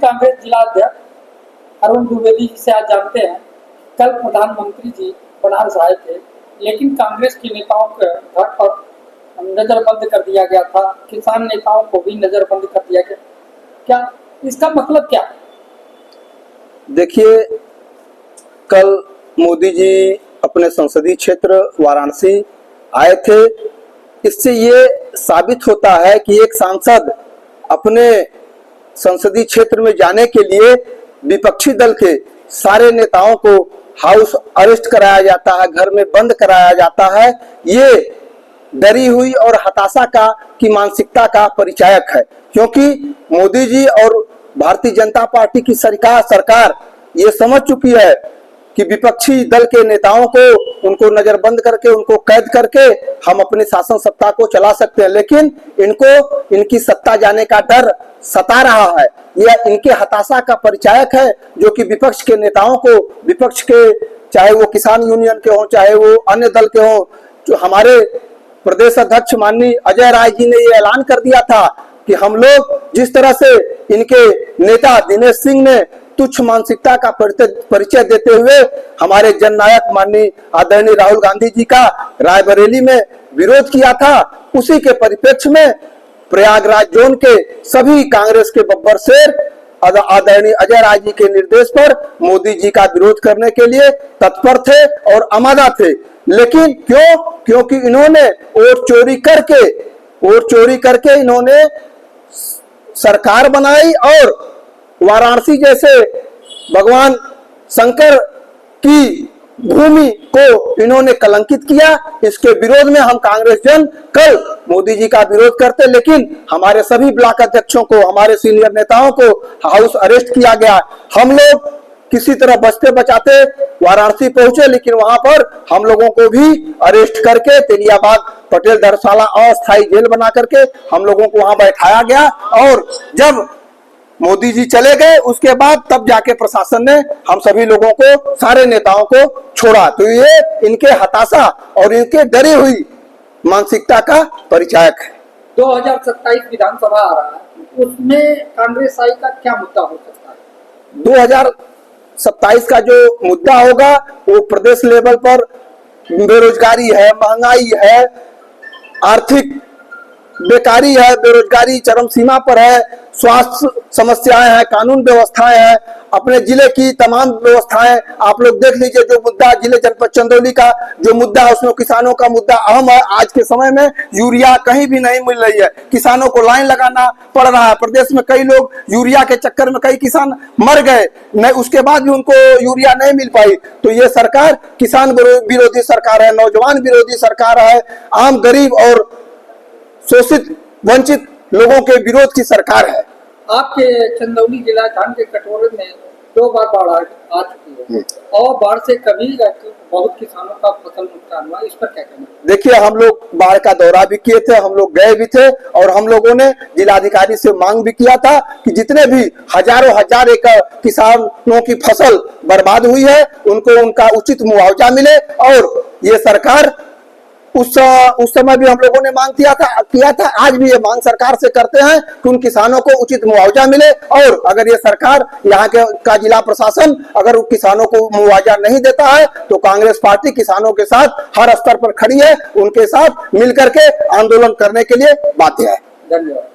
कांग्रेस जिला अध्यक्ष अरुण द्विवेदी जी से आज जानते हैं। कल प्रधानमंत्री जी बनारस आए थे, लेकिन कांग्रेस के नेताओं के घर पर नजरबंद कर दिया गया था। किसान नेताओं को भी नजरबंद कर दिया गया। क्या इसका मतलब क्या? देखिए, कल मोदी जी अपने संसदीय क्षेत्र वाराणसी आए थे। इससे ये साबित होता है कि एक सांसद अपने संसदीय क्षेत्र में जाने के लिए विपक्षी दल के सारे नेताओं को हाउस अरेस्ट कराया जाता है, घर में बंद कराया जाता है। ये डरी हुई और हताशा की मानसिकता का परिचायक है, क्योंकि मोदी जी और भारतीय जनता पार्टी की सरकार ये समझ चुकी है कि विपक्षी दल के नेताओं को उनको नजरबंद करके, उनको कैद करके हम अपनी शासन सत्ता को चला सकते हैं, लेकिन इनको इनकी सत्ता जाने का डर सता रहा है। यह इनके हताशा का परिचायक है, जो कि विपक्ष के नेताओं को, विपक्ष के चाहे वो किसान यूनियन के हों, चाहे वो अन्य दल के हों, जो हमारे प्रदेश अध्यक्ष माननीय अजय राय जी ने ये ऐलान कर दिया था कि हम लोग जिस तरह से इनके नेता दिनेश सिंह ने तुच्छ मानसिकता का परिचय देते हुए हमारे जननायक माननीय आदरणीय राहुल गांधी जी का रायबरेली में विरोध किया था, उसी के परिप्रेक्ष्य में प्रयागराज जोन के सभी कांग्रेस के बब्बर शेर आदरणीय अजय राय जी के निर्देश पर मोदी जी का विरोध करने के लिए तत्पर थे और आमादा थे। लेकिन क्यों? क्योंकि इन्होंने वोट चोरी करके इन्होंने सरकार बनाई और वाराणसी जैसे भगवान शंकर की भूमि को इन्होंने कलंकित किया। इसके विरोध में हम कांग्रेस जन कल मोदी जी का विरोध करते, लेकिन हमारे सभी ब्लॉक अध्यक्षों को, हमारे सीनियर नेताओं को हाउस अरेस्ट किया गया। हम लोग किसी तरह बचते बचाते वाराणसी पहुंचे, लेकिन वहां पर हम लोगों को भी अरेस्ट करके तेलियाबाग पटेल धर्मशाला अस्थायी जेल बना करके हम लोगों को वहां बैठाया गया। और जब मोदी जी चले गए उसके बाद तब जाके प्रशासन ने हम सभी लोगों को, सारे नेताओं को छोड़ा। तो ये इनके हताशा और इनके डरी हुई मानसिकता का परिचायक है। 2027 विधानसभा आ रहा है, उसमें कांग्रेस आई का क्या मुद्दा हो सकता है? 2027 का जो मुद्दा होगा वो प्रदेश लेवल पर बेरोजगारी है, महंगाई है, आर्थिक बेकारी है, बेरोजगारी चरम सीमा पर है, स्वास्थ्य समस्याएं हैं, कानून व्यवस्थाएं हैं, अपने जिले की तमाम व्यवस्थाएं आप लोग देख लीजिए। जो मुद्दा जिले जनपद चंदौली का जो मुद्दा है उसमें किसानों का मुद्दा अहम है। आज के समय में यूरिया कहीं भी नहीं मिल रही है, किसानों को लाइन लगाना पड़ रहा है। प्रदेश में कई लोग यूरिया के चक्कर में कई किसान मर गए, नहीं उसके बाद भी उनको यूरिया नहीं मिल पाई। तो ये सरकार किसान विरोधी सरकार है, नौजवान विरोधी सरकार है, आम गरीब और शोषित वंचित लोगों के विरोध की सरकार है। आपके चंदौली जिला धान के कटोरे में 2 बार बाढ़ आ चुकी है और बाढ़ से कभी बहुत किसानों का फसल नुकसान हुआ, इस पर क्या कहना? देखिए, हम लोग बाढ़ का दौरा भी किए थे, हम लोग गए भी थे और हम लोगों ने जिलाधिकारी से मांग भी किया था कि जितने भी हजार एकड़ किसानों की फसल बर्बाद हुई है उनको उनका उचित मुआवजा मिले। और ये सरकार उस समय भी हम लोगों ने मांग किया था, आज भी ये मांग सरकार से करते हैं कि उन किसानों को उचित मुआवजा मिले। और अगर ये सरकार, यहाँ का जिला प्रशासन अगर किसानों को मुआवजा नहीं देता है तो कांग्रेस पार्टी किसानों के साथ हर स्तर पर खड़ी है, उनके साथ मिलकर के आंदोलन करने के लिए बाध्य है। धन्यवाद।